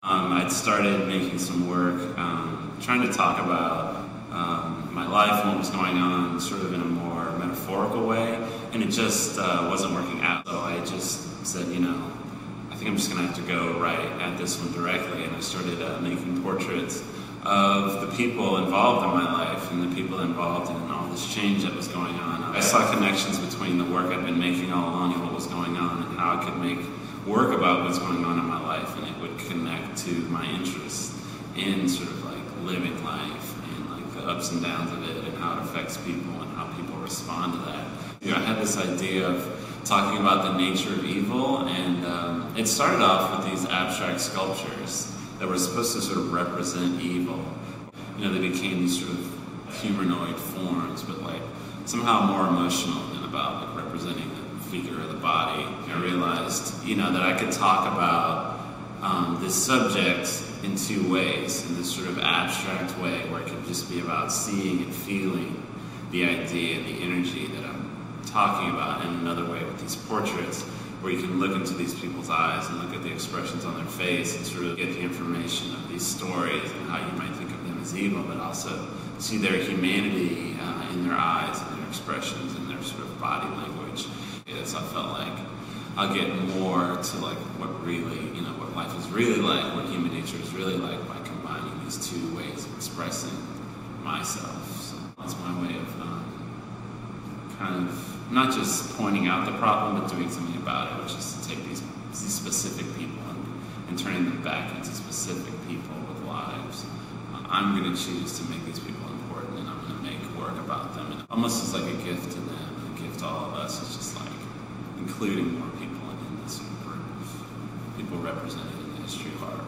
I'd started making some work, trying to talk about my life and what was going on sort of in a more metaphorical way, and it just wasn't working out. So I just said, I think I'm just going to have to go right at this one directly, and I started making portraits of the people involved in my life and the people involved in all this change that was going on. I saw connections between the work I'd been making all along and what was going on, and how I could make work about what's going on in my life, and it would connect to my interests in sort of like living life and like the ups and downs of it and how it affects people and how people respond to that. I had this idea of talking about the nature of evil, and it started off with these abstract sculptures that were supposed to sort of represent evil. They became these sort of humanoid forms, but like somehow more emotional than about like representing the figure of the body. I realized, that I could talk about this subject in two ways, in this sort of abstract way where it could just be about seeing and feeling the idea and the energy that I'm talking about, and another way with these portraits where you can look into these people's eyes and look at the expressions on their face and sort of get the information of these stories and how you might think of them as evil, but also see their humanity in their eyes and their expressions and their sort of body language. So I felt like I'll get more to like what really, what life is really like, what human nature is really like by combining these two ways of expressing myself. So that's my way of kind of not just pointing out the problem, but doing something about it, which is to take these specific people and turning them back into specific people with lives. I'm going to choose to make these people important, and I'm going to make work about them. And almost as like a gift to them, and a gift to all of us. It's just like including more people in this sort of group of people represented in the history of art.